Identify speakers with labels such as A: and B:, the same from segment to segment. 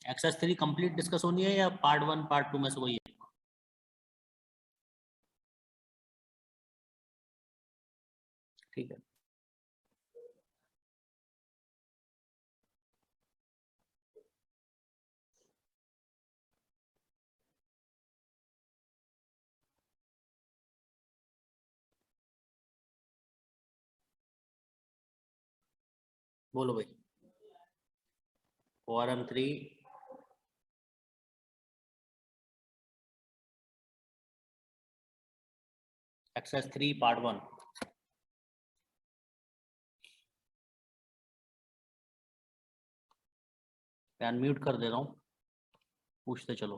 A: Exercise 3 complete discuss होनी है या पार्ट 1 पार्ट 2 में से कोई है? ठीक है, बोलो भाई। Forum 3 exercise 3 part 1। अनम्यूट कर दे रहा हूँ, पूछते चलो।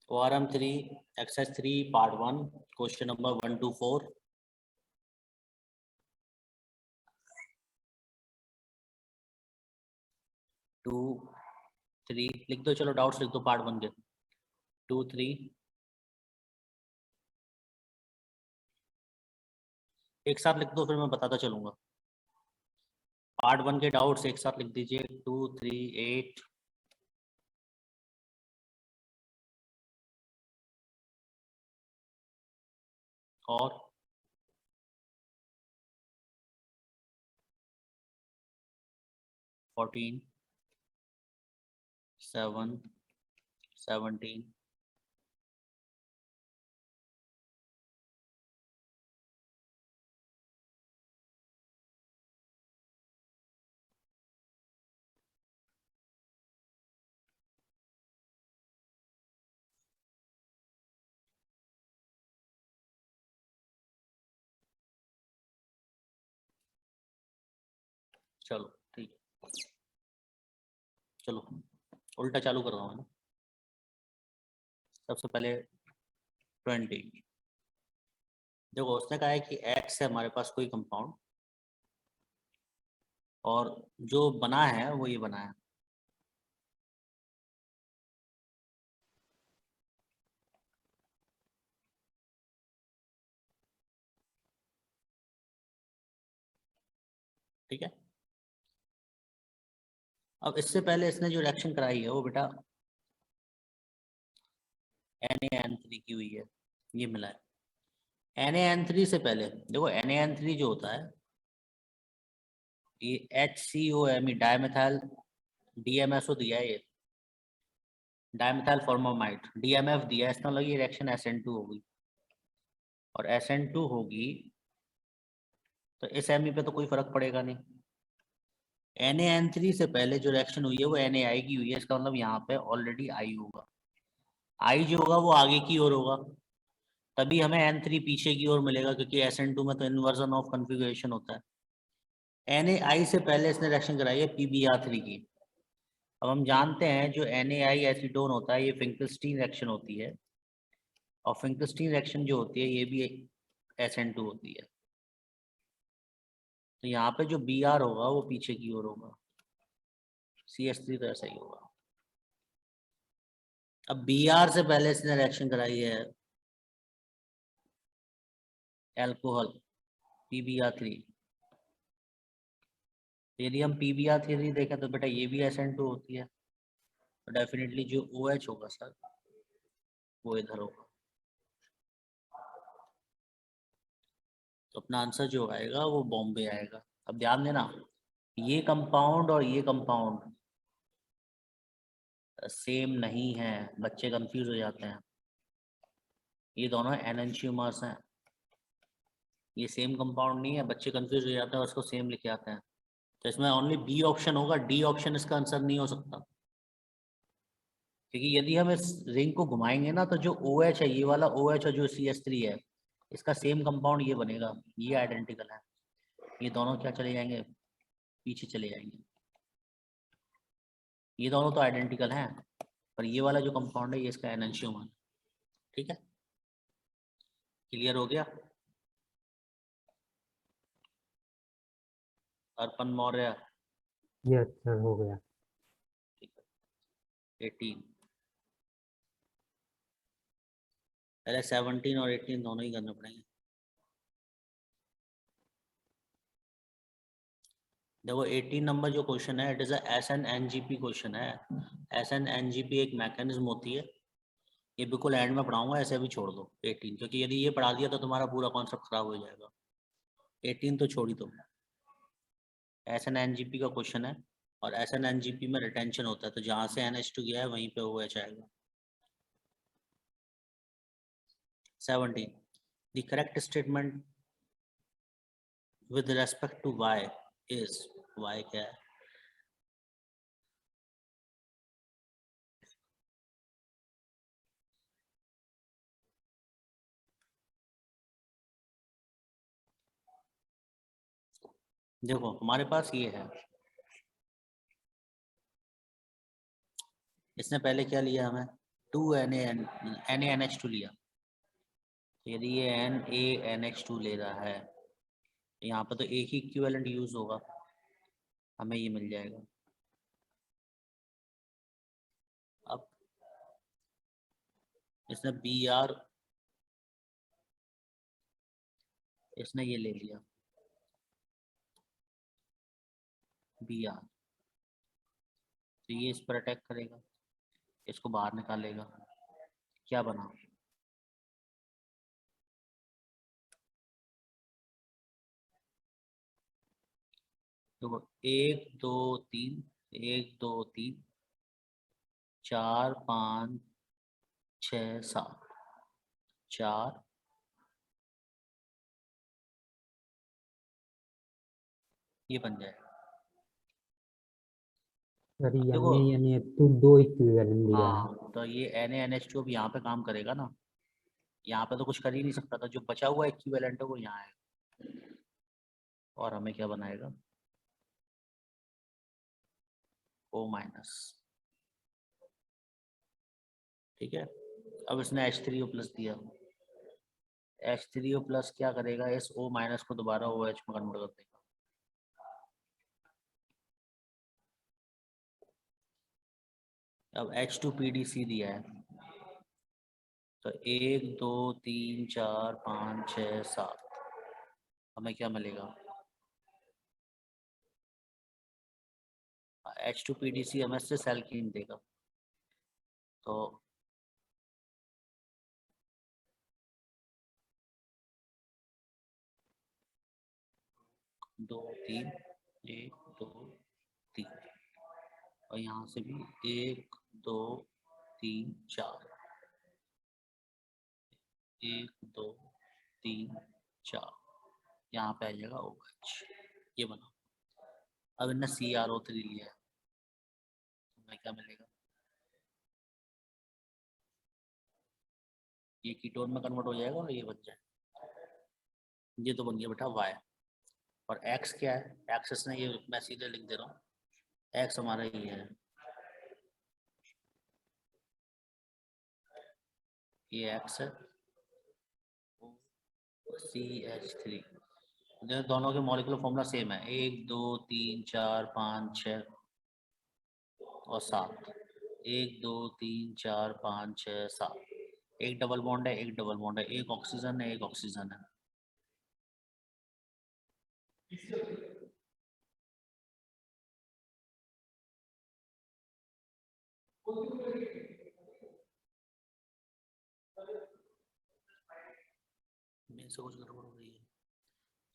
A: Forum 3 exercise 3 part 1 question number 1 to 4। 2 3 लिख दो, चलो डाउट्स लिख दो पार्ट 1 के। 2 3 एक साथ लिख दो, फिर मैं बताता चलूंगा। पार्ट 1 के डाउट्स एक साथ लिख दीजिए। 2 3 8 और 14 7 17 चलो ठीक है, चलो उल्टा चालू कर रहा हूँ। सबसे पहले 20। देखो उसने कहा है कि एक्स है हमारे पास कोई कंपाउंड, और जो बना है वो ये बना है। ठीक है, अब इससे पहले इसने जो रिएक्शन कराई है वो बेटा NaN3 की हुई है, ये मिला है। NaN3 से पहले देखो, NaN3 जो होता है ये HCOMe डायमेथाइल DMSO दिया है, ये डायमेथाइल फॉर्मामाइड DMF दिया है। इसका मतलब ये रिएक्शन SN2 होगी, और SN2 होगी तो इस Me पे तो कोई फर्क पड़ेगा नहीं। NaN3 से पहले जो रिएक्शन हुई है वो NaI की हुई है, इसका मतलब यहाँ पे ऑलरेडी I होगा। I जो होगा वो आगे की ओर होगा, तभी हमें N3 पीछे की ओर मिलेगा, क्योंकि SN2 में तो इन्वर्जन ऑफ कॉन्फ़िगरेशन होता है। NaI से पहले इसने रिएक्शन कराई है PbR3 की। अब हम जानते हैं जो NaI एसीटोन होता है ये फिंकलस्टीन रिएक्शन होती है, और फिंकलस्टीन रिएक्शन जो होती है ये भी SN2 होती है। तो यहाँ पे जो Br होगा वो पीछे की ओर होगा, CH3 तो ऐसा ही होगा। अब Br से पहले इसने रिएक्शन कराई है एल्कोहल PbR3। यदि हम PbR3 देखें तो बेटा ये भी SN2 होती है, तो डेफिनेटली जो OH होगा सर वो इधर होगा। तो अपना आंसर जो आएगा वो बॉम्बे आएगा। अब ध्यान देना, ये कंपाउंड और ये कंपाउंड सेम नहीं है, बच्चे कंफ्यूज हो जाते हैं। ये दोनों एनंशियोमर्स हैं, ये सेम कंपाउंड नहीं है, बच्चे कंफ्यूज हो जाते हैं और उसको सेम लिखे आते हैं। तो इसमें ओनली बी ऑप्शन होगा, डी ऑप्शन इसका आंसर नहीं हो सकता, क्योंकि यदि हम इस रिंग को घुमाएंगे ना तो जो OH है ये वाला OH और जो CH3 है इसका सेम कंपाउंड ये बनेगा, ये आइडेंटिकल है। ये दोनों क्या चले जाएंगे, पीछे चले जाएंगे। ये दोनों तो आइडेंटिकल हैं, पर ये वाला जो कंपाउंड है ये इसका एनंशियोमर। ठीक है, क्लियर हो गया? अर्पण मौर्य,
B: यस सर हो गया।
A: 18 पहले 17 और 18 दोनों ही करने पड़ेंगे। देखो 18 नंबर जो क्वेश्चन है इट इज SN-NGP क्वेश्चन है। SN-NGP एक मैकेनिज्म होती है, ये बिल्कुल एंड में पढ़ाऊंगा, ऐसे अभी छोड़ दो 18, क्योंकि यदि ये पढ़ा दिया तो तुम्हारा पूरा कॉन्सेप्ट खराब हो जाएगा। 18 तो छोड़ ही दो। SN-NGP का क्वेश्चन है और SN-NGP में रिटेंशन होता है, तो जहां से NH2 गया है वहीं पे OH आएगा। 17 the correct statement with respect to Y is, Y क्या है? देखो हमारे पास ये है, इसने पहले क्या लिया हमें 2NaNH2 लिया, तो यदि ये NaNH2 ले रहा है यहाँ पर तो एक ही इक्विवेलेंट यूज होगा, हमें ये मिल जाएगा। अब इसने Br, इसने ये ले लिया Br, तो ये इस पर अटैक करेगा, इसको बाहर निकालेगा, क्या बना? तो 1 2 3, 1 2 3 4 5 6 7, 4 ये बन जाएगा।
B: सर
A: अब देखो,
B: यानी तो दो इक्विवेलेंट दिया है।
A: हाँ तो ये NaNH2 अब यहाँ पे काम करेगा ना, यहाँ पे तो कुछ कर ही नहीं सकता था, जो बचा हुआ इक्विवेलेंट है वो यहाँ आएगा और हमें क्या बनाएगा O-। ठीक है, अब इसने H3O+ दिया, H3O+ क्या करेगा, इस O- को दोबारा OH में कन्वर्ट कर देगा। अब H2PDC दिया है, तो 1 2 3 4 5 6 7, हमें क्या मिलेगा? H2PDC हमें से सेल क्लीन देगा, तो 2 3 1 2 3, और यहाँ से भी 1 2 3 4, 1 2 3 4, यहाँ पे आ जाएगा OH, ये बना। अब इन्हें CrO3 लिया है, हमें क्या मिलेगा? ये कीटोन में कन्वर्ट हो जाएगा और ये बन जाएगा, ये तो बन गया बेटा Y। और X क्या है? X इसने, ये मैं सीधे लिख दे रहा हूँ, X हमारा ये है, ये X है, CH3, दोनों के मॉलिक्यूलर फॉर्मूला सेम है, 1 2 3 4 5 6 और 7, 1 2 3 4 5 6 7, एक डबल बॉन्ड है, एक डबल बॉन्ड है, एक ऑक्सीजन है, एक ऑक्सीजन है। मेरे से कुछ गड़बड़ हो रही है।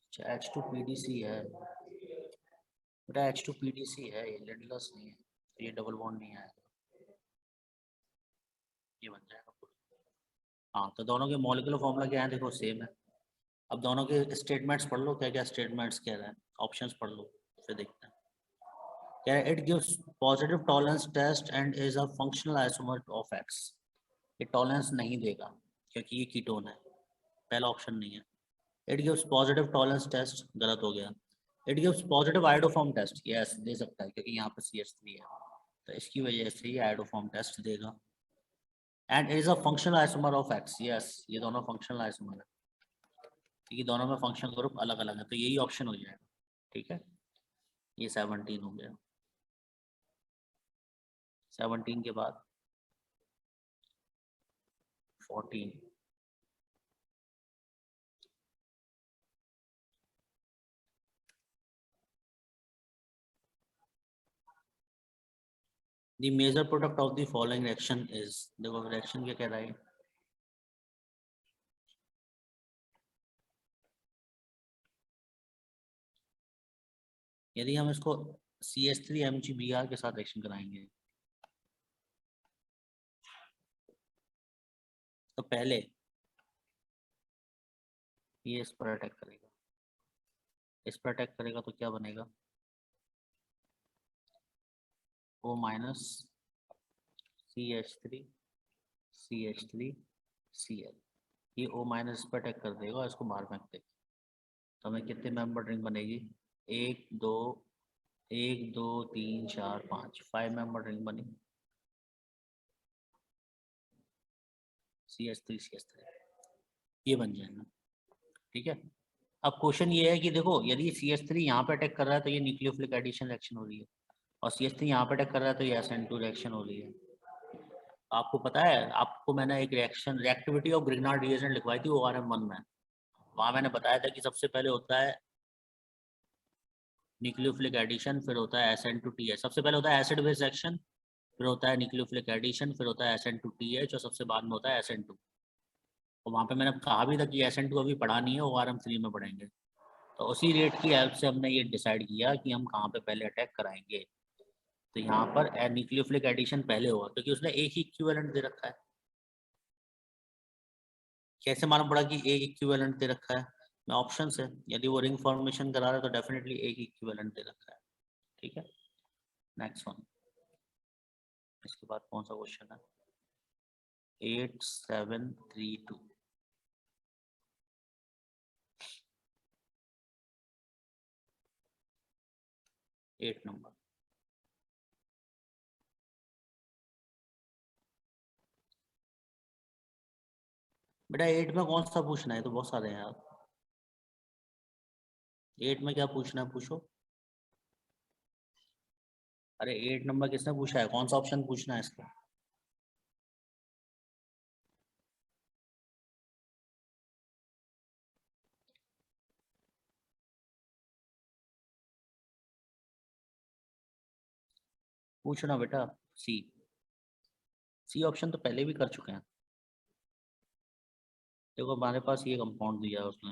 A: अच्छा H2PDC है बेटा, H2PDC है, ये लेडलस नहीं है, तो ये डबल बॉन्ड नहीं आएगा, ये बन जाएगा पूरा। हाँ तो दोनों के मॉलिक्यूलर फॉर्मूला क्या है देखो सेम है। अब दोनों के स्टेटमेंट्स पढ़ लो, क्या क्या स्टेटमेंट्स कह रहे हैं, ऑप्शंस पढ़ लो, फिर देखते हैं। क्या है, it gives positive Tollens test and is a functional isomer of X। ये टॉलरेंस नहीं देगा क्योंकि ये कीटोन है, पहला ऑप्शन नहीं है। It gives positive Tollens test, गलत हो गया। It gives positive iodoform test, yes दे सकता है क्योंकि यहाँ पे CH3 है, तो इसकी वजह से ये आयोडोफॉर्म टेस्ट देगा। And is a functional isomer of X, yes ये दोनों फंक्शनल आइसोमर है क्योंकि दोनों में फंक्शनल ग्रुप अलग अलग है, तो यही ऑप्शन हो जाएगा। ठीक है, ये 17 हो गया। 17 के बाद 14, the major product of the following reaction is, देखो रिएक्शन क्या कह रहा है, यदि हम इसको CH3 MgBr के साथ रिएक्शन कराएंगे तो पहले ये इस पर अटैक करेगा, इस पर अटैक करेगा तो क्या बनेगा, O minus CH3 CH3 Cl, ये O माइनस पर अटैक कर देगा, इसको बाहर फेंक देगा, तो हमें कितने मेंबर रिंग बनेगी, 1 2 1 2 3 4 5 5 मेंबर रिंग बनी, CH3 ये बन जाएगा। ठीक है, अब क्वेश्चन ये है कि देखो यदि CH3 यहाँ पे अटैक कर रहा है तो ये न्यूक्लियोफिलिक एडिशन रिएक्शन हो रही है, और CH3 यहाँ पे अटैक कर रहा है तो ये SN2 रिएक्शन हो रही है। आपको पता है, आपको मैंने एक reaction reactivity of Grignard reagent लिखवाई थी ORM1 में, वहाँ मैंने बताया था कि सबसे पहले होता है न्यूक्लियोफिलिक एडिशन, फिर होता है SN2TH, सबसे पहले होता है एसिड बेस रिएक्शन, फिर होता है न्यूक्लियोफिलिक एडिशन, फिर होता है SN2TH, और सबसे बाद में होता है SN2। तो वहाँ पे मैंने कहा भी था कि SN2 अभी पढ़ा नहीं है, ORM3 में पढ़ेंगे। तो उसी रेट की हेल्प से हमने ये डिसाइड किया कि हम कहाँ पे पहले अटैक कराएंगे। तो यहाँ पर न्यूक्लियोफिलिक एडिशन पहले होगा क्योंकि उसने एक ही इक्विवेलेंट दे रखा है। कैसे मालूम पड़ा कि एक इक्विवेलेंट दे रखा है, मैं ऑप्शन से, यदि वो रिंग फॉर्मेशन करा रहा है तो डेफिनेटली एक इक्विवेलेंट दे रखा है। ठीक है, नेक्स्ट वन, इसके बाद कौन सा क्वेश्चन है, 8732, 8 नंबर। बेटा 8 में कौन सा पूछना है, तो बहुत सारे हैं यार, 8 में क्या पूछना है पूछो। अरे 8 नंबर किसने पूछा है, कौन सा ऑप्शन पूछना है इसका। पूछना बेटा, सी, सी ऑप्शन तो पहले भी कर चुके हैं। देखो हमारे पास ये कंपाउंड दिया है उसने,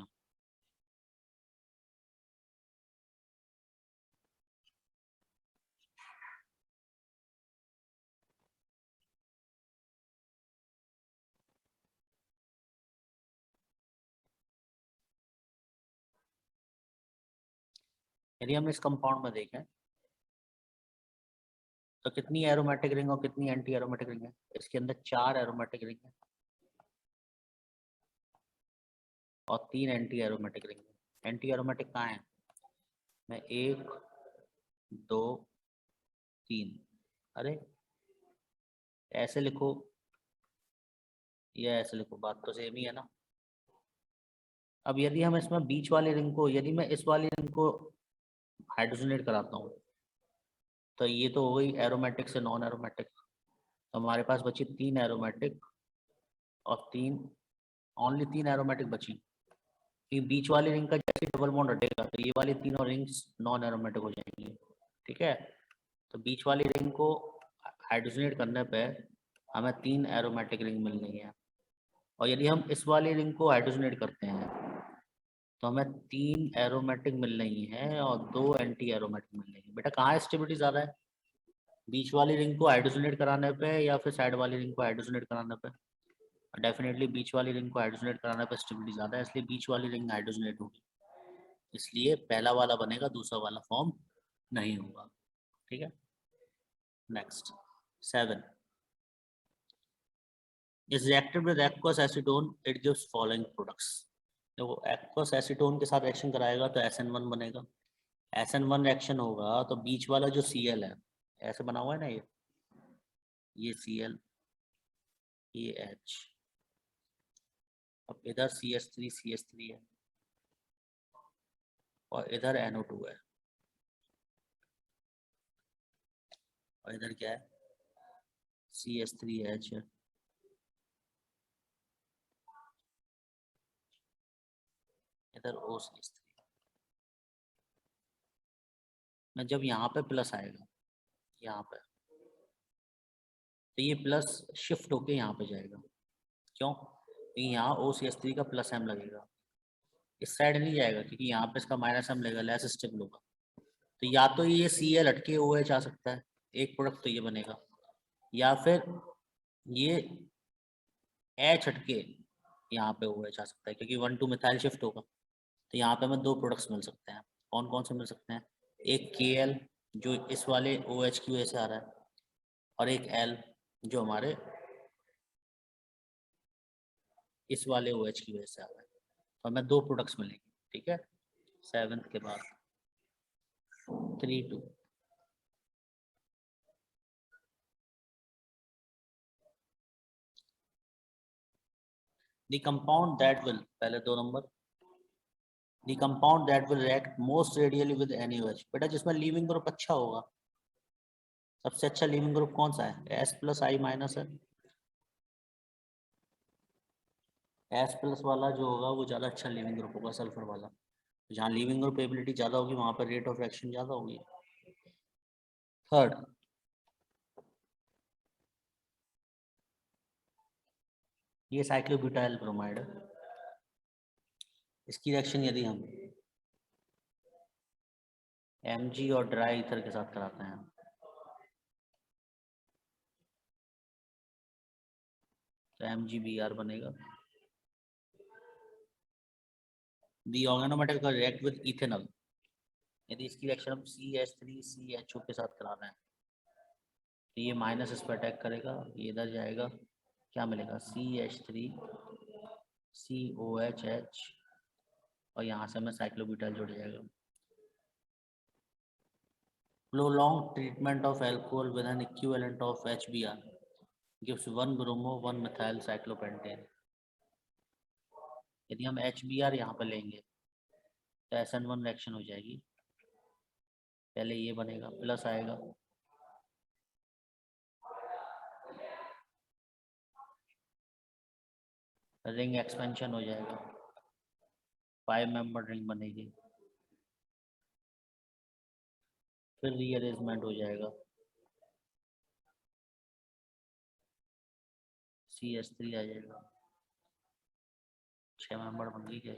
A: यदि हम इस कंपाउंड में देखें तो कितनी एरोमेटिक रिंग और कितनी एंटी एरोमेटिक रिंग है, इसके अंदर 4 एरोमेटिक रिंग है और 3 एंटी एरोमेटिक रिंग है। एंटी एरोमेटिक कहाँ है, मैं 1 2 3, अरे ऐसे लिखो या ऐसे लिखो, बात तो सेम ही है ना। अब यदि हम इसमें बीच वाली रिंग को, यदि मैं इस वाली रिंग को हाइड्रोजनेट कराता हूँ तो ये तो हो गई एरोमेटिक से नॉन एरोमेटिक, तो हमारे पास बची 3 एरोमेटिक और 3, ओनली 3 एरोमेटिक बची। कि बीच वाली रिंग का जैसे डबल बॉन्ड हटेगा तो ये वाली तीनों रिंग्स नॉन एरोमेटिक हो जाएंगी। ठीक है, तो बीच वाली रिंग को हाइड्रोजनेट करने पे हमें 3 एरोमेटिक रिंग मिल रही है, और यदि हम इस वाली रिंग को हाइड्रोजनेट करते हैं तो हमें 3 एरोमेटिक मिल रही है और 2 एंटी एरोमेटिक मिल रही है। बेटा कहाँ स्टेबिलिटी ज़्यादा है, बीच वाली रिंग को हाइड्रोजनेट कराने पे या फिर साइड वाली रिंग को हाइड्रोजनेट कराने पे। डेफिनेटली बीच वाली रिंग को हाइड्रोजनेट कराने पे स्टेबिलिटी ज़्यादा है, इसलिए बीच वाली रिंग हाइड्रोजनेट होगी, इसलिए पहला वाला बनेगा, दूसरा वाला फॉर्म नहीं होगा। ठीक है, next 7 is reacted with aqueous acetone it gives following products. देखो एक्वस एसीटोन के साथ रिएक्शन कराएगा तो SN1 बनेगा, SN1 रिएक्शन होगा तो बीच वाला जो Cl है, ऐसे बना हुआ है ना ये Cl, ये H, अब इधर CH3 है और इधर NO2 है, और इधर क्या है CH3H है, इधर OCH3। मैं जब यहाँ पे प्लस आएगा यहाँ पे तो ये प्लस शिफ्ट होके यहाँ पे जाएगा। क्यों? क्योंकि यहाँ OCH3 का प्लस M लगेगा, इस साइड नहीं जाएगा क्योंकि यहाँ पे इसका माइनस M लगेगा, लेस स्टेबल होगा। तो या तो ये Cl हटके OH आ सकता है, एक प्रोडक्ट तो ये बनेगा, या फिर ये H हटके यहाँ पे OH आ सकता है क्योंकि 1,2 मिथाइल शिफ्ट होगा। तो यहाँ पे हमें दो प्रोडक्ट्स मिल सकते हैं। कौन कौन से मिल सकते हैं? एक Kl जो इस वाले OH की वजह से आ रहा है, और एक L जो हमारे इस वाले OH की वजह से आ रहा है। तो हमें दो प्रोडक्ट्स मिलेंगे, ठीक है। 7th के बाद 3,2 the compound that will, पहले 2 number, the compound that will react most radially with NaOH। बेटा जिसमें लीविंग ग्रुप अच्छा होगा, सबसे अच्छा लीविंग ग्रुप कौन सा है? S+I- है। S+ वाला जो होगा वो ज़्यादा अच्छा लीविंग ग्रुप होगा, सल्फर वाला। जहाँ लीविंग ग्रुप एबिलिटी ज़्यादा होगी वहाँ पर रेट ऑफ रिएक्शन ज़्यादा होगी। थर्ड, ये साइक्लोब्यूटाइल ब्रोमाइड है, इसकी रिएक्शन यदि हम Mg और ड्राई ईथर के साथ कराते हैं तो MgBr बनेगा। The organometal का react with ethanol, यदि इसकी रिएक्शन हम CH3CHO के साथ करा रहे हैं तो ये माइनस इस पर अटैक करेगा, ये इधर जाएगा, क्या मिलेगा? CH3COHH, और यहाँ से हमें साइक्लोब्यूटाइल जुड़ जाएगा। Prolonged treatment of alcohol with an equivalent of HBr gives 1 bromo 1 methyl cyclopentane। यदि हम HBr यहाँ पर लेंगे तो SN1 रिएक्शन हो जाएगी, पहले ये बनेगा, प्लस आएगा, रिंग एक्सपेंशन हो जाएगा, 5 मेंबर रिंग बनेगी, फिर रीअरेंजमेंट हो जाएगा, CH3 आ जाएगा, 6 मेंबर बन गई है।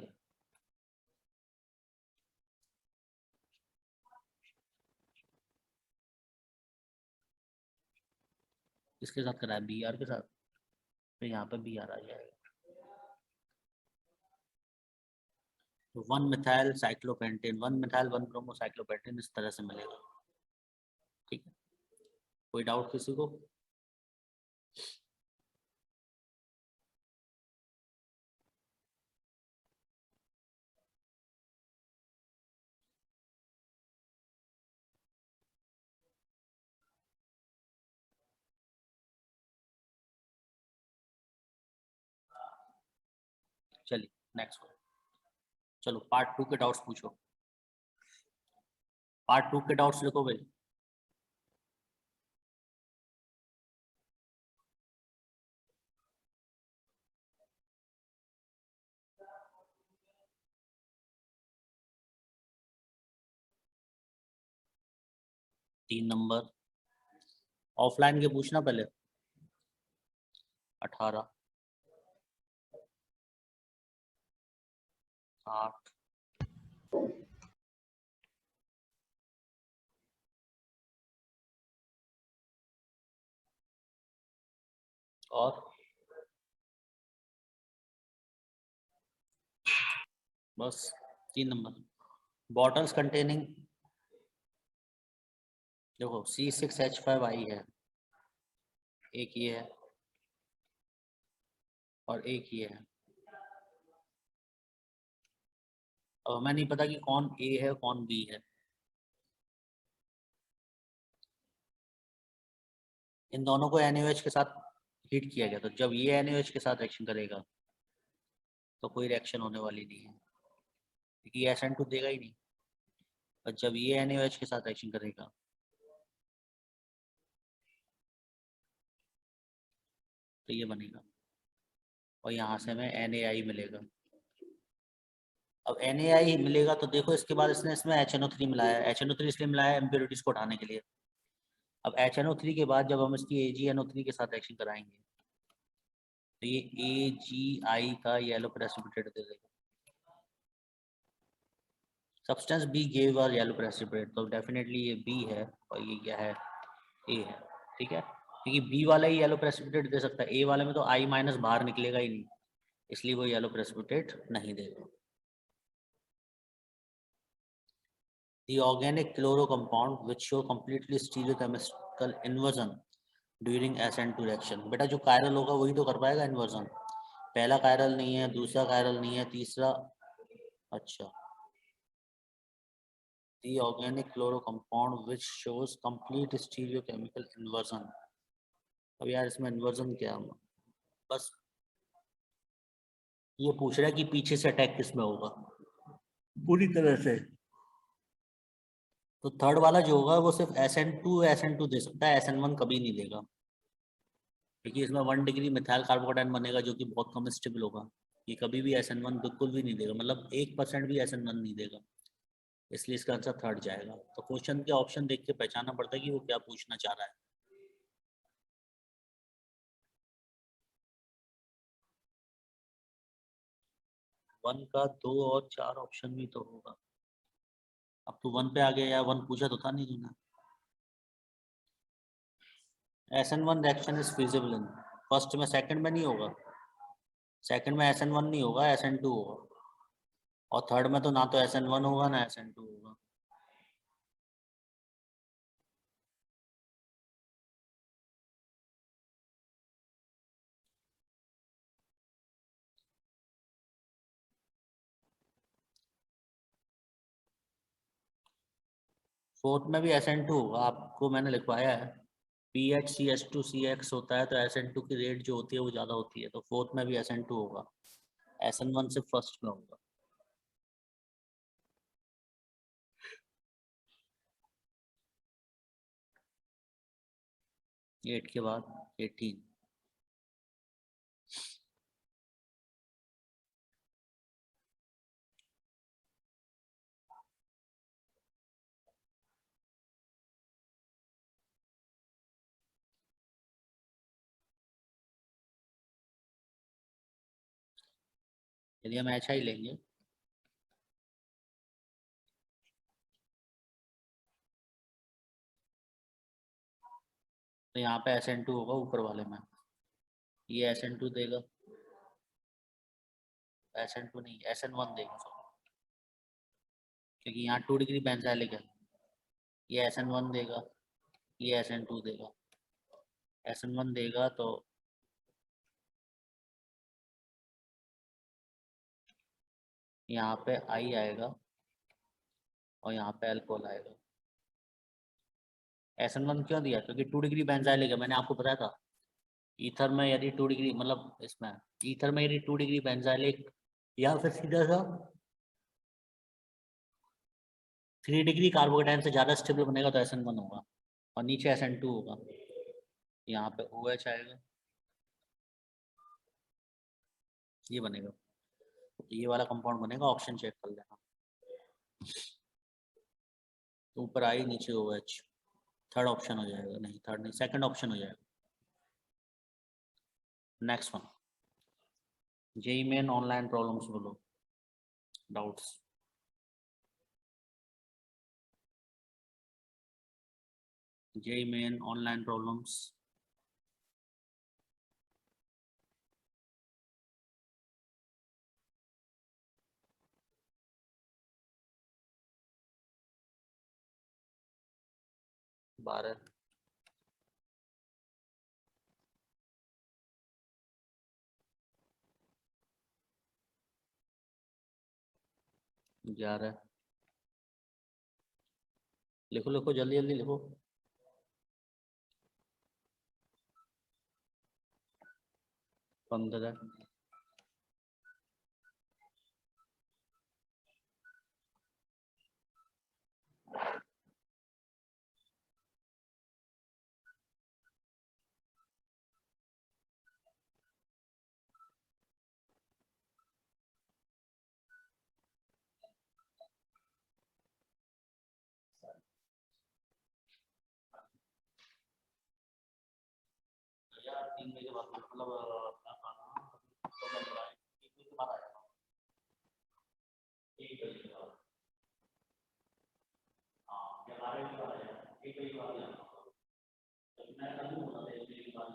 A: इसके साथ कराया Br के साथ, फिर यहाँ पे Br आ जाएगा, तो 1 methyl cyclopentane, 1 methyl 1 bromo cyclopentane इस तरह से मिलेगा। ठीक है, कोई डाउट किसी को? चलिए नेक्स्ट, चलो पार्ट 2 के डाउट्स पूछो। पार्ट 2 के डाउट्स लिखो भाई। तीन नंबर ऑफलाइन के पूछना पहले। 18, 8, और बस 3 नंबर। बॉटल्स कंटेनिंग, देखो C6H5I है, एक ये है और एक ये है। अब हमें नहीं पता कि कौन A है कौन B है। इन दोनों को NaOH के साथ हीट किया गया, तो जब ये NaOH के साथ रिएक्शन करेगा तो कोई रिएक्शन होने वाली नहीं है क्योंकि ये SN2 देगा ही नहीं। और जब ये NaOH के साथ रिएक्शन करेगा तो ये बनेगा, और यहाँ से हमें NaI मिलेगा। अब NaI मिलेगा तो देखो इसके बाद इसने इसमें HNO3 मिलाया है। HNO3 इसलिए मिलाया है इम्प्योरिटीज को हटाने के लिए, अब HNO3 के बाद जब हम इसकी AgNO3 के साथ रिएक्शन कराएंगे तो ये AgI का येलो प्रेसिपिटेट दे देगा। Substance B gave or yellow precipitate, तो डेफिनेटली ये बी है और ये क्या है, ए है। ठीक है, क्योंकि बी वाला ही येलो प्रेसिपिटेट दे सकता है, ए वाले में तो I माइनस बाहर निकलेगा ही नहीं, इसलिए वो येलो प्रेसिपिटेट नहीं देगा। The organic chloro compound which show completely stereochemical inversion during SN2 reaction। बेटा जो कायरल होगा वही तो कर पाएगा इन्वर्जन, पहला कायरल नहीं है, दूसरा कायरल नहीं है, तीसरा। अच्छा, the organic chloro compound which shows complete stereochemical inversion। अब यार इसमें इन्वर्जन क्या, बस ये पूछ रहा है कि पीछे से अटैक किसमें होगा पूरी तरह से। तो थर्ड वाला जो होगा वो सिर्फ SN2 दे सकता है, SN1 कभी नहीं देगा, क्योंकि इसमें 1 डिग्री मिथाइल कार्बोकेटाइन बनेगा जो कि बहुत कम स्टेबल होगा। ये कभी भी SN1 बिल्कुल भी नहीं देगा, मतलब 1% भी SN1 नहीं देगा, इसलिए इसका आंसर थर्ड जाएगा। तो क्वेश्चन के ऑप्शन देख के पहचानना पड़ता है कि वो क्या पूछना चाह रहा है। वन का 2 और 4 ऑप्शन भी तो होगा। अब तू वन पे आ गया, या वन पूछा तो था नहीं तूने। SN1 reaction is feasible in first में, सेकंड में नहीं होगा, सेकंड में SN1 नहीं होगा, SN2 होगा, और थर्ड में तो ना तो SN1 होगा ना SN2 होगा। फोर्थ में भी SN2 होगा, आपको मैंने लिखवाया है PHCH2CX होता है, तो SN2 की रेट जो होती है वो ज़्यादा होती है, तो फोर्थ में भी SN2 होगा, SN1 से फर्स्ट में होगा। 8 के बाद 18। यदि हम HI लेंगे तो यहाँ पे SN2 होगा ऊपर वाले में, ये SN2 देगा, SN2 नहीं SN1 देगा सॉरी, क्योंकि यहाँ 2 डिग्री बेंजाइलिक है, ये SN1 देगा, ये SN2 देगा, SN1 देगा तो यहाँ पे I आएगा और यहाँ पे अल्कोहल आएगा। SN1 क्यों दिया, क्योंकि 2 डिग्री बेंजाइलिक है, मैंने आपको बताया था ईथर में यदि 2 डिग्री, मतलब इसमें ईथर में यदि 2 डिग्री बेंजाइलिक या फिर सीधा सा 3 डिग्री कार्बोकेटाइन से ज़्यादा स्टेबल बनेगा तो SN1 होगा, और नीचे SN2 होगा, यहाँ पे OH आएगा, ये बनेगा, तो ये वाला कंपाउंड बनेगा, ऑप्शन चेक कर लेना, तो ऊपर आई नीचे OH, थर्ड ऑप्शन हो जाएगा, नहीं थर्ड नहीं सेकंड ऑप्शन हो जाएगा। Next one, JEE Main online problems बोलो, doubts. JEE Main online problems, बारह, 11, लिखो लिखो जल्दी जल्दी लिखो, 15, 3 बजे के बाद मतलब अपना खाना तो मैं बोला 1 बजे के बाद आ जाता हूँ, 1 बजे के बाद। हाँ या 12 बजे के बाद आ जाता, 1 बजे के बाद ही आता हूँ। तो मैं कल भी बोला था 1 बजे के बाद।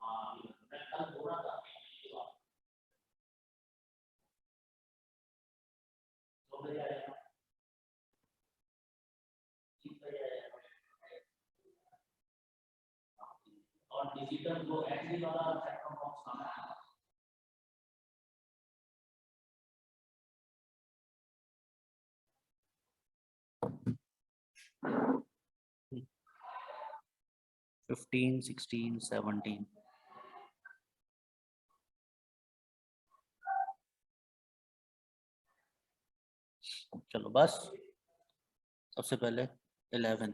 A: हाँ मैं कल बोल रहा था 1 बजे के बाद, 2 बजे आ जाता, 3 बजे आ जाता। और डिजिटल वो एचडी वाला सेट टॉप बॉक्स कहाँ है? 15, 16, 17। चलो बस सबसे पहले 11।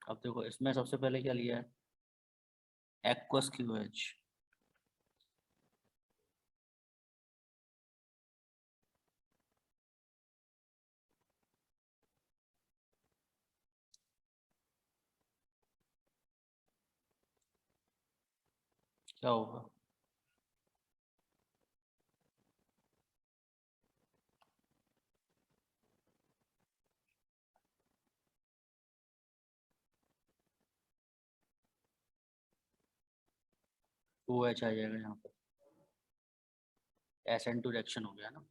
A: अब देखो इसमें सबसे पहले क्या लिया है, एक्वस क्यूएच। क्या होगा, ओ एच आ जाएगा यहाँ पर, SN2 रिएक्शन हो गया ना।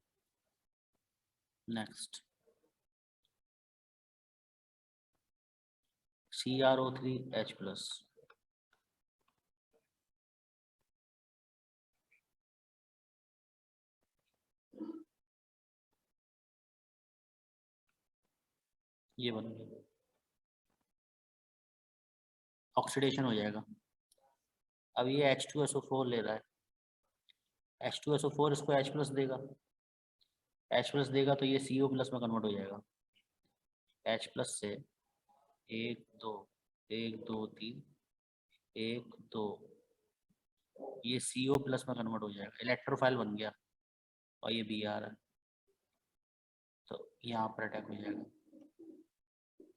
A: Next CrO3H+। ये बन गया, ऑक्सीडेशन हो जाएगा। अब ये H2SO4 ले रहा है, H2SO4 इसको H+ देगा, H+ देगा तो ये CO+ में कन्वर्ट हो जाएगा। H+ से 1 2 1 2 3 1 2, ये CO+ में कन्वर्ट हो जाएगा, इलेक्ट्रोफाइल बन गया और ये Br है, तो यहाँ पर अटैक हो जाएगा।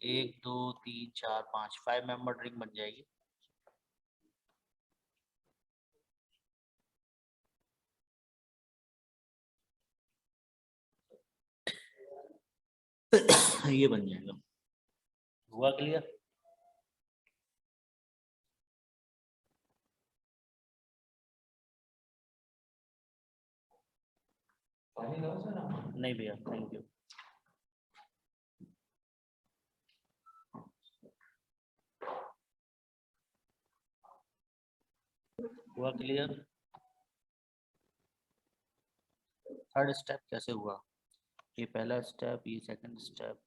A: 1 2 3 4 5, 5 मेंबर रिंग बन जाएगी। ये बन जाएगा। हुआ क्लियर? नहीं भैया, थैंक यू। हुआ क्लियर? थर्ड स्टेप कैसे हुआ, ये पहला स्टेप, ये सेकंड स्टेप।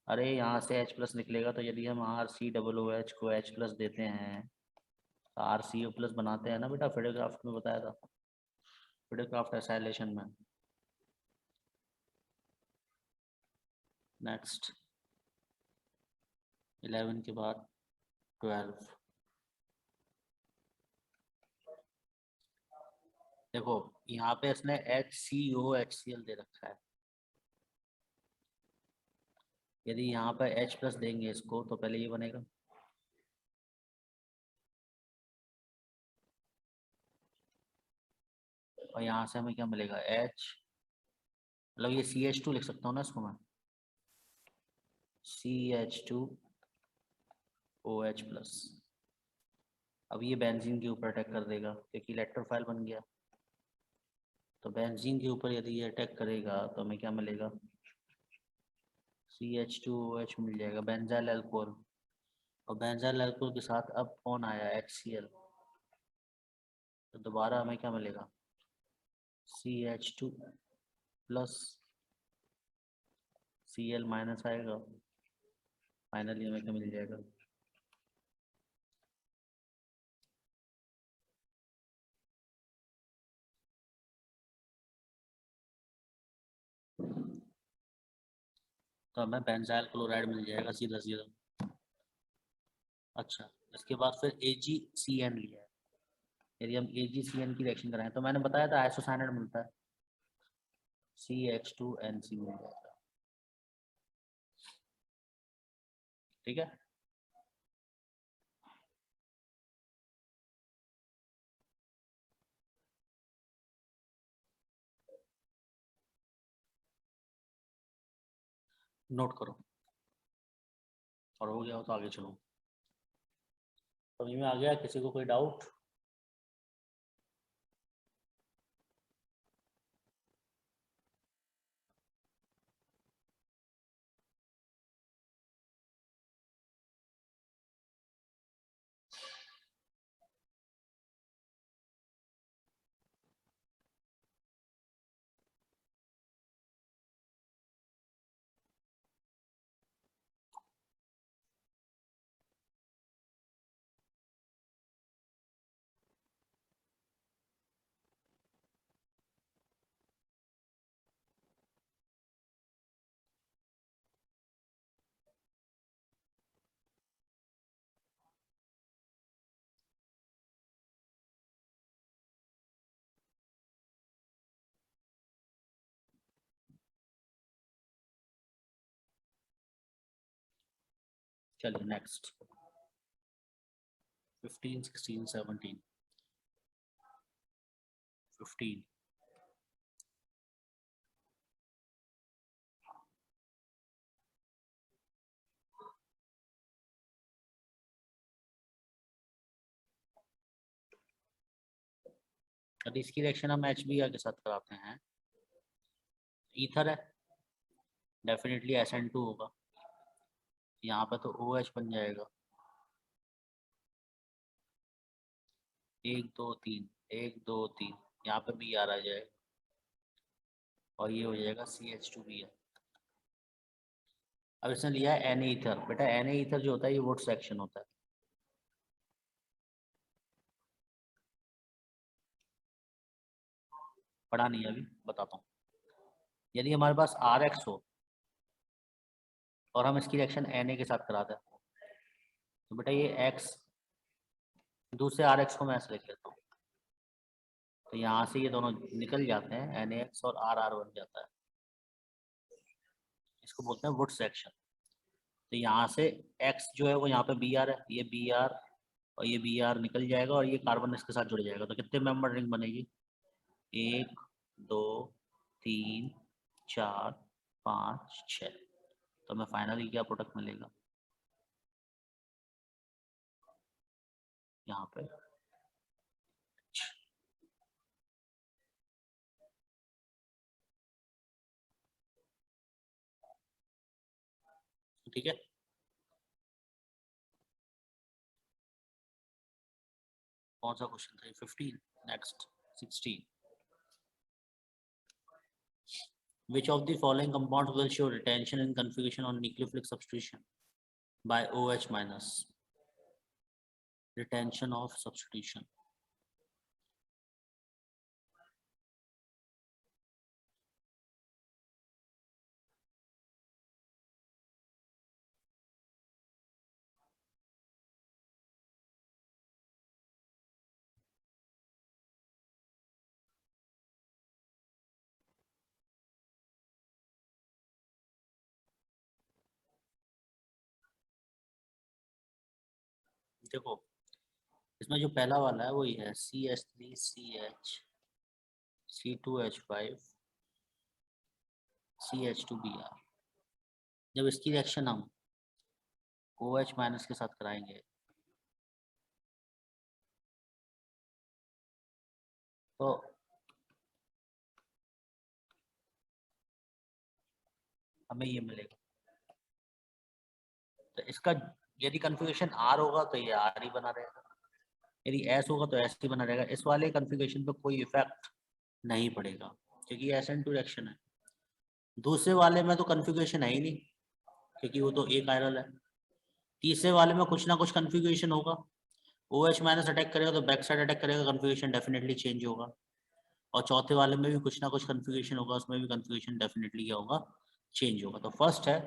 A: अरे यहाँ से H+ निकलेगा, तो यदि हम RCOOH को H+ देते हैं, RCO+ बनाते हैं ना बेटा, फिडेक्राफ्ट में बताया था, फिडेक्राफ्ट एसाइलेशन में। नेक्स्ट 11 के बाद 12। देखो यहाँ पे इसने HCOHCl दे रखा है, यदि यहाँ पर H+ देंगे इसको तो पहले ये बनेगा, और यहाँ से हमें क्या मिलेगा, H, मतलब ये CH2 लिख सकता हूँ ना इसको मैं, CH2OH+। अब ये बेंजीन के ऊपर अटैक कर देगा क्योंकि इलेक्ट्रोफाइल बन गया, तो बेंजीन के ऊपर यदि ये अटैक करेगा तो हमें क्या मिलेगा, CH2OH मिल जाएगा, बेंजाइल अल्कोहल। और बेंजाइल अल्कोहल के साथ अब कौन आया, HCl, तो दोबारा हमें क्या मिलेगा, CH2+ Cl- आएगा, फाइनली हमें क्या मिल जाएगा, तो हमें बेंजाइल क्लोराइड मिल जाएगा सीधा सीधा। अच्छा, इसके बाद फिर AgCN लिया है। यदि हम AgCN की रिएक्शन कराएं तो मैंने बताया था आइसोसाइनाइड मिलता है, CH2NC मिल जाएगा। ठीक है, नोट करो और हो गया हो तो आगे चलो। समझ में आ गया? किसी को कोई डाउट? चलिए नेक्स्ट 15, 16, 17, 15। अब इसकी रिएक्शन हम HBr के साथ कराते हैं। ईथर है, डेफिनेटली SN2 होगा, यहाँ पे तो OH बन जाएगा। 1 2 3, 1 2 3, यहाँ पे Br आ जाएगा और ये हो जाएगा CH2Br। अब इसने लिया है Na ईथर। बेटा Na ईथर जो होता है ये वुड सेक्शन होता है। पढ़ा नहीं अभी, बताता हूँ। यदि हमारे पास RX हो और हम इसकी रिएक्शन Na के साथ कराते हैं तो बेटा ये X, दूसरे RX को मैं ऐसे लिख लेता हूँ, तो यहाँ से ये दोनों निकल जाते हैं, NaX और RR बन जाता है। इसको बोलते हैं वुड सेक्शन। तो यहाँ से X जो है वो यहाँ पे Br है, ये Br और ये Br निकल जाएगा और ये कार्बन इसके साथ जुड़ जाएगा। तो कितने मेंबर रिंग बनेगी? 1 2 3 4 5 6। तो हमें फाइनली क्या प्रोडक्ट मिलेगा यहाँ पे? ठीक है, कौन सा क्वेश्चन था? 15। Next 16। Which of the following compounds will show retention in configuration on nucleophilic substitution by OH minus? Retention of substitution. देखो इसमें जो पहला वाला है वो ये है CH3CH C2H5 CH2Br। जब इसकी रिएक्शन हम OH माइनस के साथ कराएंगे तो हमें ये मिलेगा। तो इसका यदि कन्फिगरेशन R होगा तो ये R ही बना रहेगा, यदि S होगा तो S ही बना रहेगा। इस वाले कन्फिगरेशन पे कोई इफेक्ट नहीं पड़ेगा क्योंकि SN2 रिएक्शन है। दूसरे वाले में तो कन्फिगरेशन है ही नहीं क्योंकि वो तो एक आयरल है। तीसरे वाले में कुछ ना कुछ कन्फिगरेशन होगा, OH माइनस अटैक करेगा तो बैक साइड अटैक करेगा, कन्फिगरेशन डेफिनेटली चेंज होगा। और चौथे वाले में भी कुछ ना कुछ कन्फिगरेशन होगा, उसमें भी कन्फिगरेशन डेफिनेटली क्या होगा? चेंज होगा। तो फर्स्ट है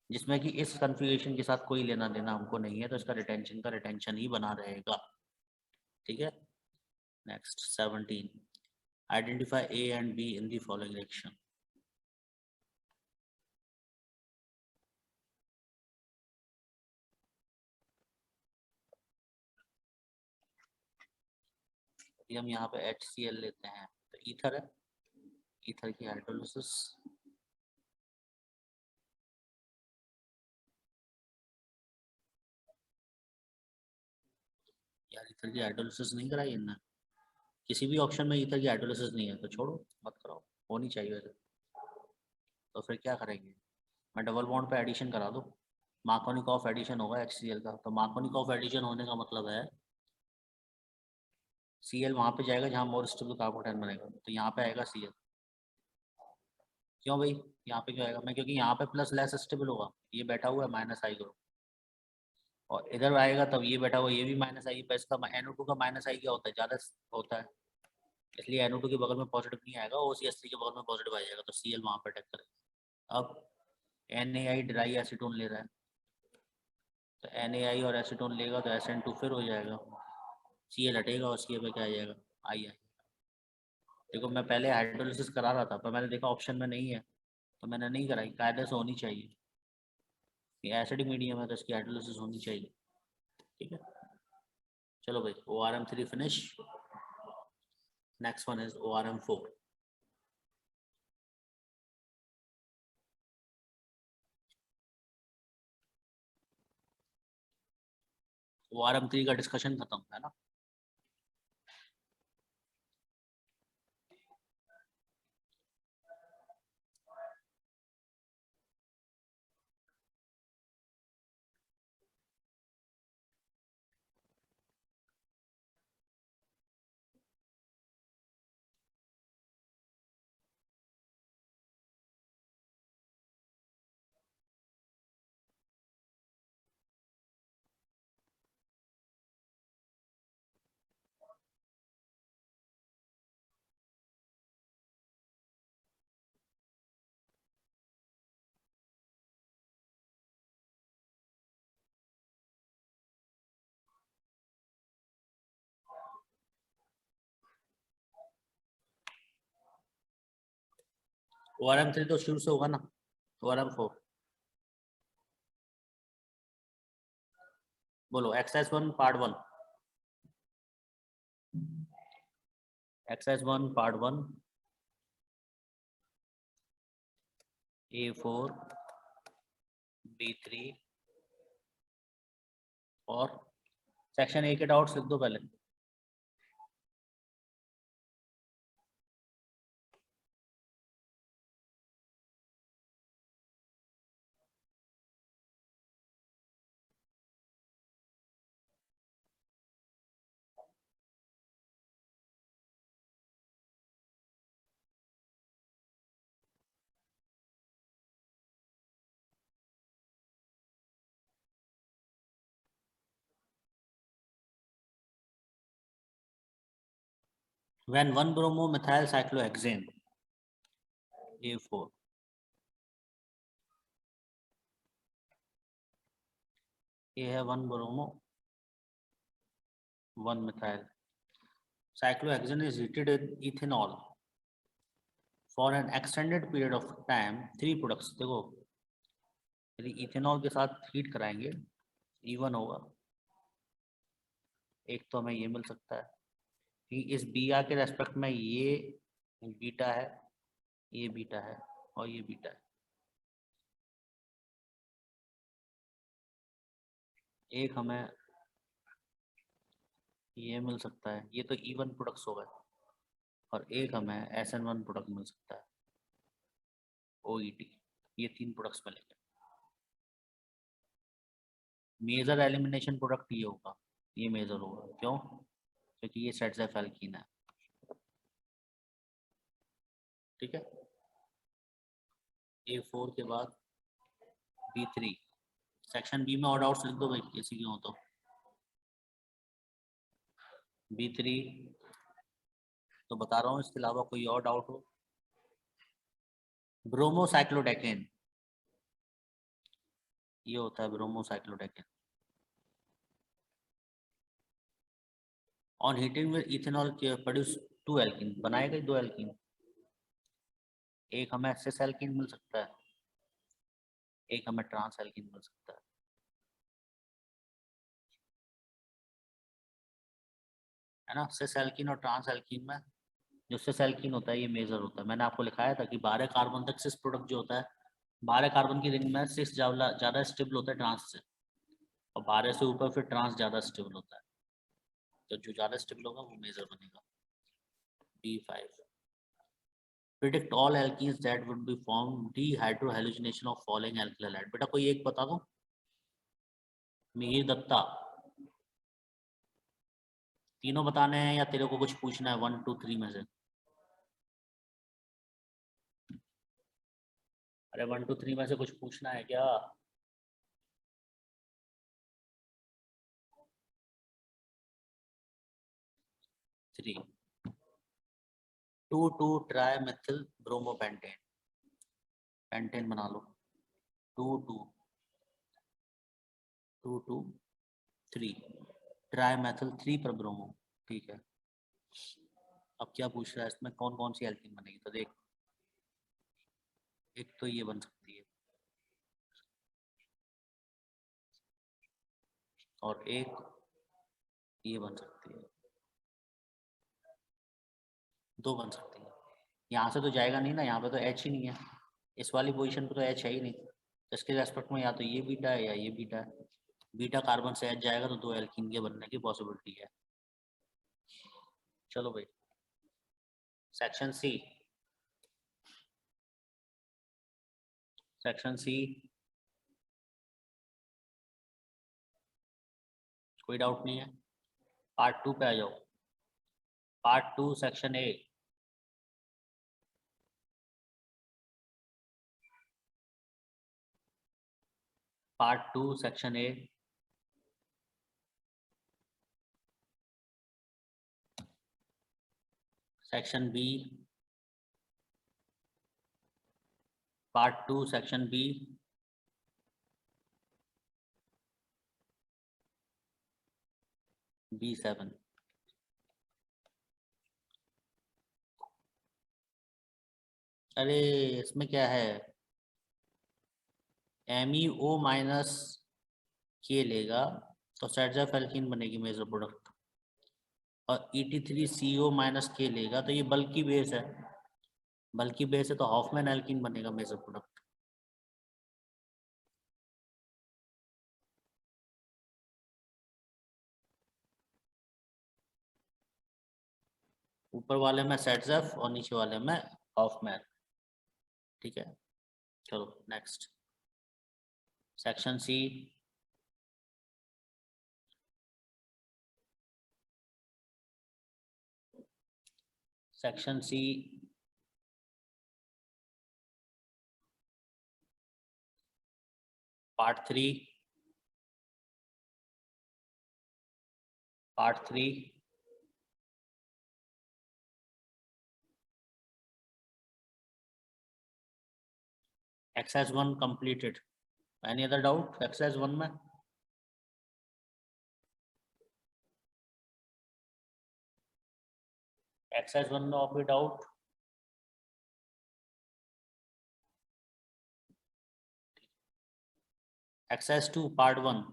A: जिसमें कि इस कन्फिग्रेशन के साथ कोई लेना देना हमको नहीं है, तो इसका रिटेंशन का रिटेंशन ही बना रहेगा। ठीक है, next 17, identify A and be in the following reaction. हम यहाँ पे HCl लेते हैं, तो ईथर है, ईथर की हाइड्रोलिसिस, यार ईथर की हाइड्रोलिसिस नहीं कराई इनने, किसी भी ऑप्शन में ईथर की हाइड्रोलिसिस नहीं है, तो छोड़ो मत कराओ, होनी चाहिए वैसे। तो फिर क्या करेंगे, मैं डबल बॉन्ड पे एडिशन करा दूँ, मार्कोनिकॉफ एडिशन होगा HCl का। तो मार्कोनिकॉफ एडिशन होने का मतलब है Cl वहाँ पे जाएगा जहाँ मोर स्टेबल कार्बोकेटायन बनेगा, तो यहाँ पे आएगा Cl। क्यों भाई, यहाँ पे क्यों आएगा, मैं क्योंकि यहाँ पे प्लस लेस स्टेबल होगा, ये बैठा हुआ है माइनस आई ग्रुप, और इधर आएगा तब ये बैठा हुआ, ये भी माइनस आई, पर इसका NO2 का माइनस आई क्या होता है, ज़्यादा होता है, इसलिए NO2 के बगल में पॉजिटिव नहीं आएगा, OCH3 के बगल में पॉजिटिव आ जाएगा, तो Cl वहाँ पर अटैक करेगा। अब NaI ड्राई एसीटोन ले रहा है, तो NaI और एसीटोन लेगा तो SN2 फिर हो जाएगा, Cl हटेगा और Ca पे क्या आ जाएगा, आई। देखो मैं पहले हाइड्रोलिसिस करा रहा था, पर मैंने देखा ऑप्शन में नहीं है, तो मैंने नहीं कराई, कायदे से होनी चाहिए, ये एसिडिक मीडियम है तो इसकी हाइड्रोलिसिस होनी चाहिए। ठीक है, चलो भाई, ORM3 finish, next one is ORM4। ORM3 का डिस्कशन खत्म है ना। ORM3 तो शुरू से होगा ना, ORM4 बोलो, exercise 1 part 1, exercise 1 part 1, A4 B3 और सेक्शन ए के डाउट्स लिख दो पहले। When 1 bromomethyl cyclohexane A4 ये है 1 bromo 1 methyl cyclohexane is heated in ethanol for an extended period of time, 3 products। देखो यदि इथेनॉल के साथ हीट कराएंगे E1 होगा, एक तो हमें ये मिल सकता है कि इस Br के रेस्पेक्ट में ये बीटा है, ये बीटा है और ये बीटा है, एक हमें ये मिल सकता है, ये तो E1 प्रोडक्ट्स हो गए, और एक हमें SN1 प्रोडक्ट मिल सकता है OET, ये 3 प्रोडक्ट्स मिलेंगे। मेजर एलिमिनेशन प्रोडक्ट ये होगा, ये मेजर होगा, क्यों, क्योंकि ये सेट्स एल्कीन है। ठीक है, A4 के बाद B3, सेक्शन बी में और डाउट्स लिख दो भाई, किसी की हो तो। B3 तो बता रहा हूँ, इसके अलावा कोई और डाउट हो। ब्रोमोसाइक्लोडेकेन ये होता है bromocyclodecane. On heating with ethanol produce 2 alkene, बनाए गए 2 एल्कीन। एक हमें सिस एल्कीन मिल सकता है, एक हमें ट्रांस एल्कीन मिल सकता है ना। सिस एल्कीन और ट्रांस एल्कीन में जो सिस एल्कीन होता है ये मेजर होता है। मैंने आपको लिखाया था कि 12 कार्बन तक सिस प्रोडक्ट जो होता है, 12 कार्बन की रिंग में सिस ज़्यादा स्टेबल होता है ट्रांस से, और 12 से ऊपर फिर ट्रांस ज़्यादा स्टेबल होता है। तो जो ज़्यादा स्टेबल होगा वो मेजर बनेगा। B5 predict all alkenes that would be formed dehydrohallucination of falling alkyl halide। बेटा कोई एक बता दो। मिहिर दत्ता, तीनों बताने हैं या तेरे को कुछ पूछना है 1 2 3 में से? अरे 1 2 3 में से कुछ पूछना है क्या? Three 2 try methyl bromopentane, pentane बना लो। 2 2 3 ट्राई मेथिल 3 पर ब्रोमो। ठीक है, अब क्या पूछ रहा है इसमें, कौन कौन सी एल्कीन बनेगी? तो देख, एक तो ये बन सकती है और एक ये बन सकती है, दो बन सकती है। यहाँ से तो जाएगा नहीं ना, यहाँ पे तो एच ही नहीं है, इस वाली पोजीशन पे तो एच है ही नहीं। तो इसके रेस्पेक्ट में या तो ये बीटा है या ये बीटा है। बीटा कार्बन से एच जाएगा तो 2 एल्कीन के बनने की पॉसिबिलिटी है। चलो भाई, सेक्शन सी। सेक्शन सी, कोई डाउट नहीं है? पार्ट 2 पे आ जाओ। Part 2 section A. Part 2 section A. Section B. Part 2 section B. B7। अरे इसमें क्या है, MEO माइनस के लेगा तो सेट्सएफ एल्कीन बनेगी मेजर प्रोडक्ट, और ET3CO माइनस के लेगा तो ये बल्कि बेस है, बल्कि बेस है तो हॉफमैन एल्कीन बनेगा मेजर प्रोडक्ट। ऊपर वाले में सेट्सएफ और नीचे वाले में हॉफमैन। ठीक है, चलो next. Section C. Section C part 3। Part 3 exercise 1 completed. Any other doubt exercise 1 में? एक्सरसाइज 1 में और कोई डाउट? Exercise 2 part 1।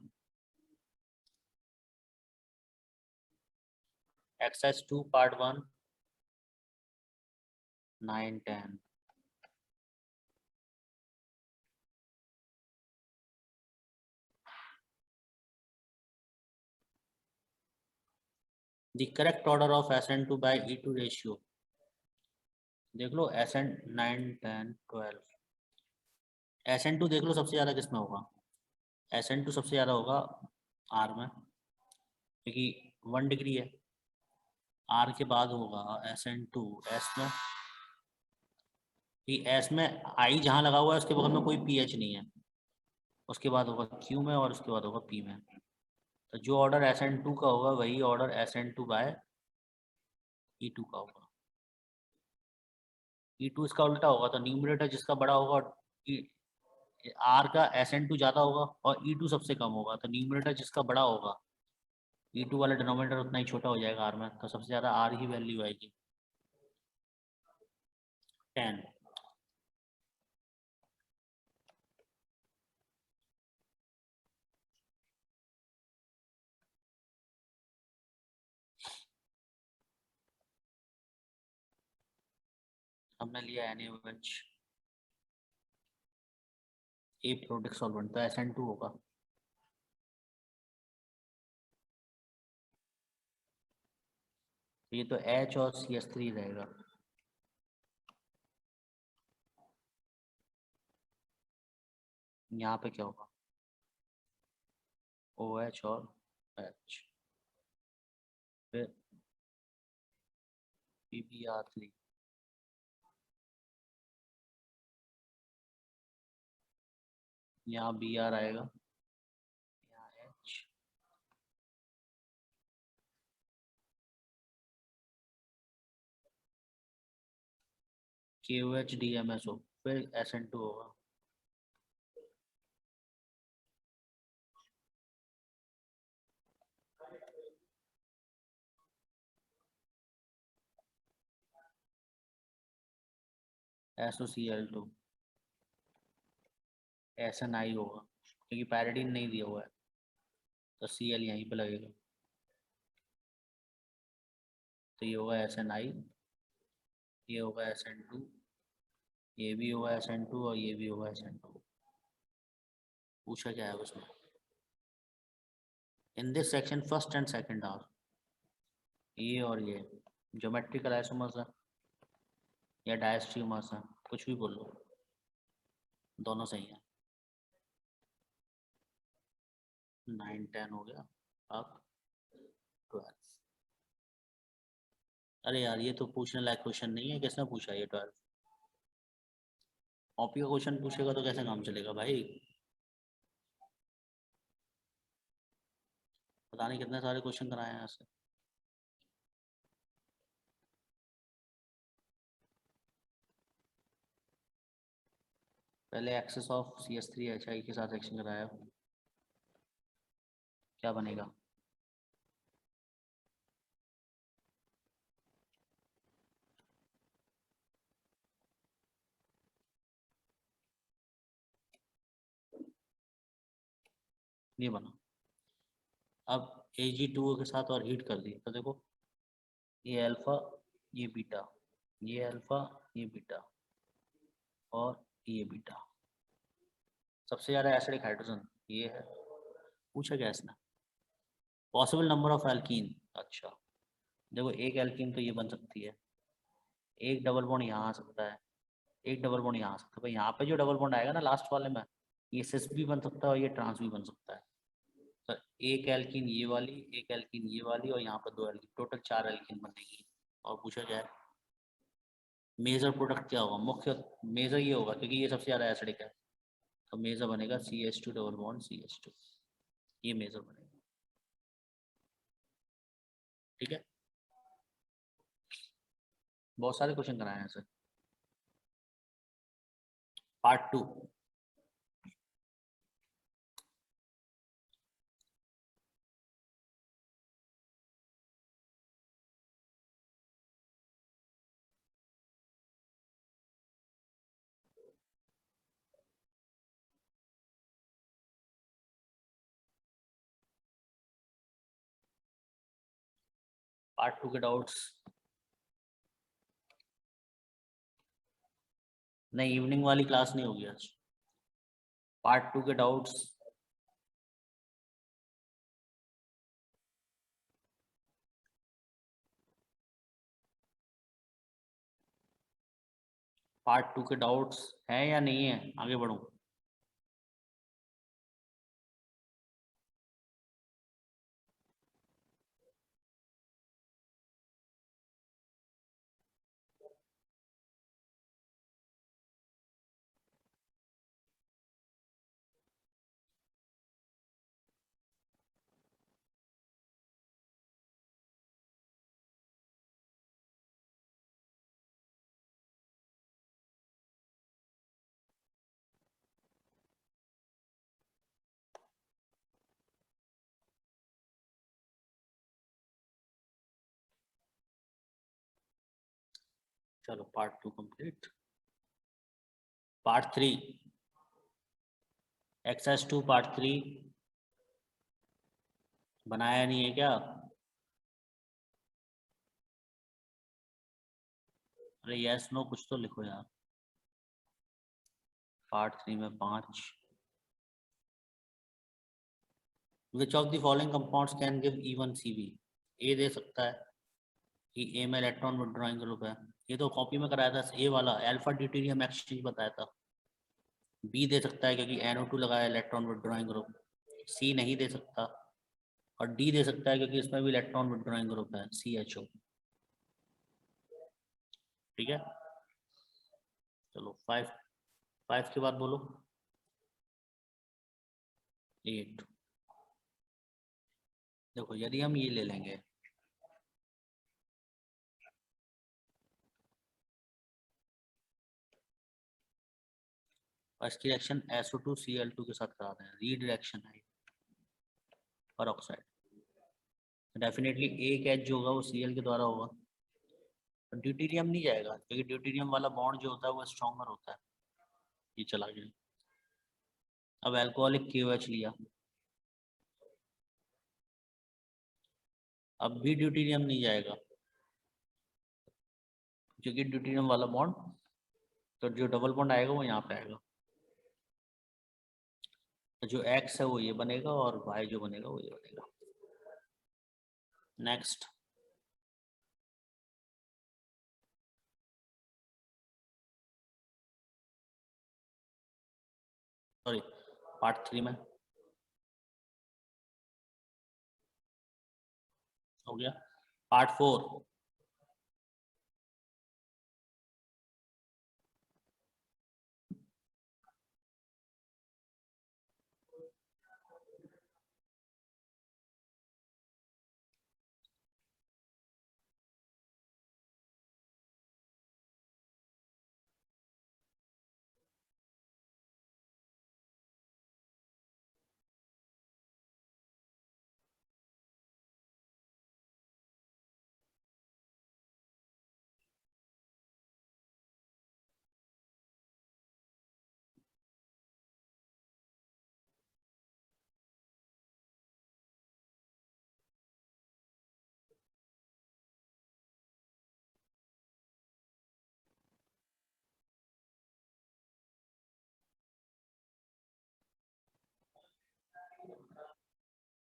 A: Exercise 2 part 1 9 10। The correct order of SN2 by E2 ratio। देख लो SN 9 10 12। SN2 देख लो सबसे ज्यादा किसमें होगा? SN2 सबसे ज्यादा होगा R में, क्योंकि 1 डिग्री है। R के बाद होगा SN2 S में, कि S में I जहाँ लगा हुआ है उसके बगल में कोई PH नहीं है। उसके बाद होगा Q में और उसके बाद होगा P में। तो जो ऑर्डर SN2 का होगा वही ऑर्डर SN2 बाय E2 का होगा। E2 इसका उल्टा होगा, तो न्यूमरेटर जिसका बड़ा होगा आर का SN2 ज्यादा होगा और E2 सबसे कम होगा, तो न्यूमरेटर जिसका बड़ा होगा E2 वाला डिनोमिनेटर उतना ही छोटा हो जाएगा आर में, तो सबसे ज्यादा आर ही वैल्यू आएगी 10। हमने लिया NaOH, ए प्रोडक्ट सॉल्वेंट, तो SN2 होगा। ये तो H और CH3 रहेगा। यहाँ पे क्या होगा, OH और H, फिर PbR3, यहाँ Br आएगा, यहाँ H, KOH DMSO, फिर SN2 होगा। SOCl2, SNI होगा, क्योंकि पैराडीन नहीं दिया हुआ है, तो Cl यहीं पे लगेगा, तो ये होगा SNI, ये होगा SN2, ये भी होगा SN2 और ये भी होगा SN2। पूछा क्या है उसमें, in this section first and second are, ये और ये ज्योमेट्रिकल आइसोमर्स है या डायस्ट्रीमर्स है, कुछ भी बोल लो, दोनों सही है। 9 10 हो गया, अब 12। अरे यार ये तो पूछने लायक क्वेश्चन नहीं है, किसने पूछा ये 12? कॉपी का क्वेश्चन पूछेगा तो कैसे काम चलेगा भाई, पता नहीं कितने सारे क्वेश्चन कराए हैं ऐसे। पहले एक्सेस ऑफ CH3HI के साथ एक्शन कराया, क्या बनेगा? ये बना। अब Ag2 के साथ और हीट कर दी तो देखो, ये अल्फा, ये बीटा, ये अल्फा, ये बीटा और ये बीटा, सबसे ज्यादा एसिडिक हाइड्रोजन ये है। पूछा क्या इसने, पॉसिबल नंबर ऑफ एल्कीन। अच्छा देखो, एक एल्कीन तो ये बन सकती है, एक डबल बॉन्ड यहाँ आ सकता है, एक डबल बॉन्ड यहाँ आ सकता है, भाई यहाँ पे जो डबल बॉन्ड आएगा ना लास्ट वाले में, ये सिस भी बन सकता है और ये ट्रांस भी बन सकता है। तो एक एल्कीन ये वाली, एक एल्कीन ये वाली और यहाँ पर दो एल्कीन, टोटल 4 एल्कीन बनेगी। और पूछा जाए मेजर प्रोडक्ट क्या होगा, मुख्य मेजर ये होगा क्योंकि ये सबसे ज़्यादा एसिडिक है, तो मेजर बनेगा CH2 डबल बॉन्ड CH2, ये मेजर बनेगा। ठीक है, बहुत सारे क्वेश्चन कराए हैं ऐसे। पार्ट 2, पार्ट 2 के डाउट्स नहीं, इवनिंग वाली क्लास नहीं होगी आज। पार्ट 2 के डाउट्स पार्ट 2 के डाउट्स हैं या नहीं है, आगे बढ़ूं? चलो part 2 complete. Part 3 exercise 2 part 3 बनाया नहीं है क्या? अरे यस नो कुछ तो लिखो यार। पार्ट 3 में 5 which of the following compounds can give even CV. A दे सकता है कि ए में इलेक्ट्रॉन विथड्रॉइंग ग्रुप है, ये तो कॉपी में कराया था ए वाला, अल्फा ड्यूटेरियम एक्सचेंज बताया था। बी दे सकता है क्योंकि NO2 लगाया इलेक्ट्रॉन विथड्रॉइंग ग्रुप। सी नहीं दे सकता। और डी दे सकता है क्योंकि इसमें भी इलेक्ट्रॉन विथड्रॉइंग ग्रुप है CHO। ठीक है, चलो 5 के बाद बोलो 8। देखो यदि हम ये ले लेंगे, फर्स्ट रिएक्शन SO2 Cl2 के साथ करा रहे हैं, रीडायरेक्शन है पर ऑक्साइड, डेफिनेटली एक एच जो होगा वो Cl के द्वारा होगा। तो ड्यूटेरियम नहीं जाएगा क्योंकि ड्यूटेरियम वाला बॉन्ड जो होता है वो स्ट्रॉन्गर होता है। ये चला गया। अब अल्कोहलिक KOH लिया, अब भी ड्यूटेरियम नहीं जाएगा क्योंकि ड्यूटेरियम वाला बॉन्ड, तो जो डबल बॉन्ड आएगा वो यहाँ पे आएगा। तो जो X है वो ये बनेगा और Y जो बनेगा वो ये बनेगा। नेक्स्ट सॉरी पार्ट 3 में हो गया। पार्ट 4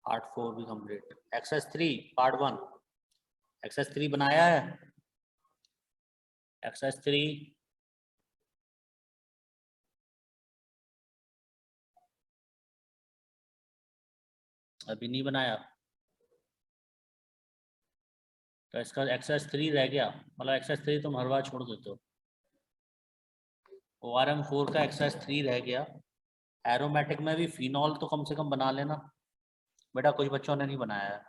A: पार्ट 4 भी कंप्लीट। एक्सरसाइज 3 पार्ट 1 एक्सरसाइज 3 बनाया है। एक्सरसाइज 3 अभी नहीं बनाया तो इसका एक्सरसाइज 3 रह गया, मतलब एक्सरसाइज 3 तुम हर बार छोड़ देते हो। ORM 4 का एक्सरसाइज 3 रह गया। एरोमेटिक में भी फिनॉल तो कम से कम बना लेना बेटा, कुछ बच्चों ने नहीं बनाया है।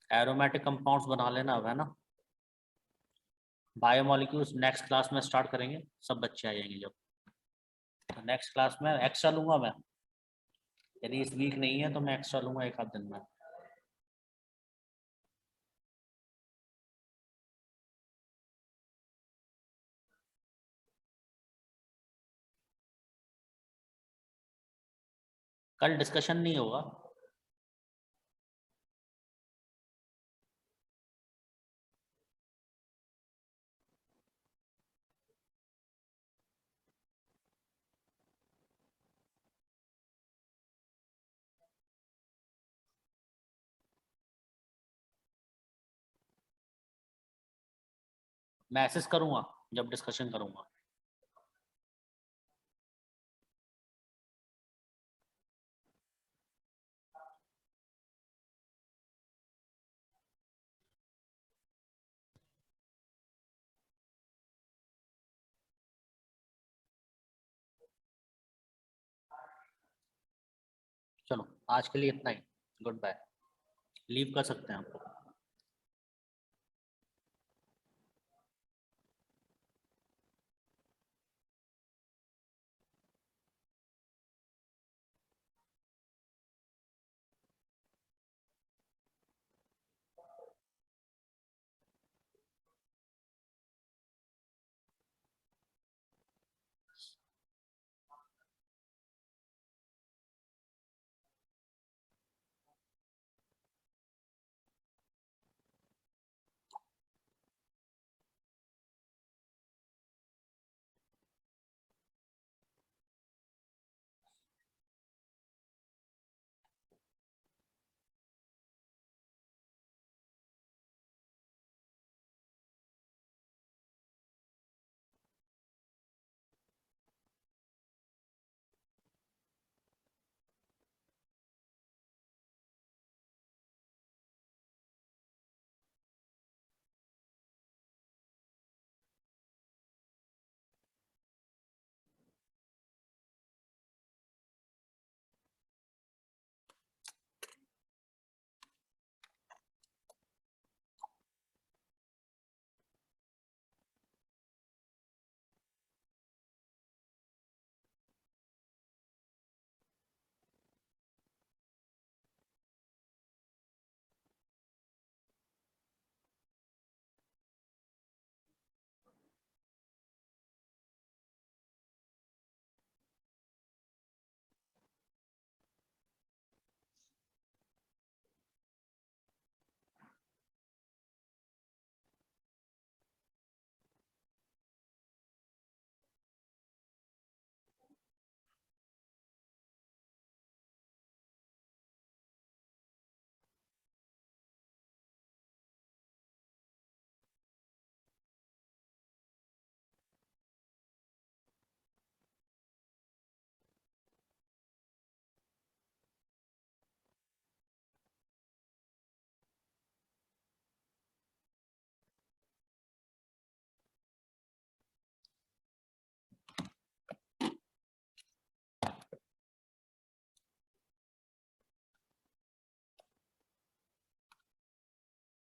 A: एरोमेटिक कंपाउंड्स बना लेना अब, है ना। बायोमोलिक्यूल्स नेक्स्ट क्लास में स्टार्ट करेंगे, सब बच्चे आ जाएंगे जब। नेक्स्ट क्लास में एक्स्ट्रा लूंगा मैं, यदि इस वीक नहीं है तो मैं एक्स्ट्रा लूंगा एक आध दिन में। कल डिस्कशन नहीं होगा। मैसेज करूंगा जब डिस्कशन करूंगा। चलो आज के लिए इतना ही, गुड बाय। लीव कर सकते हैं आप लोग।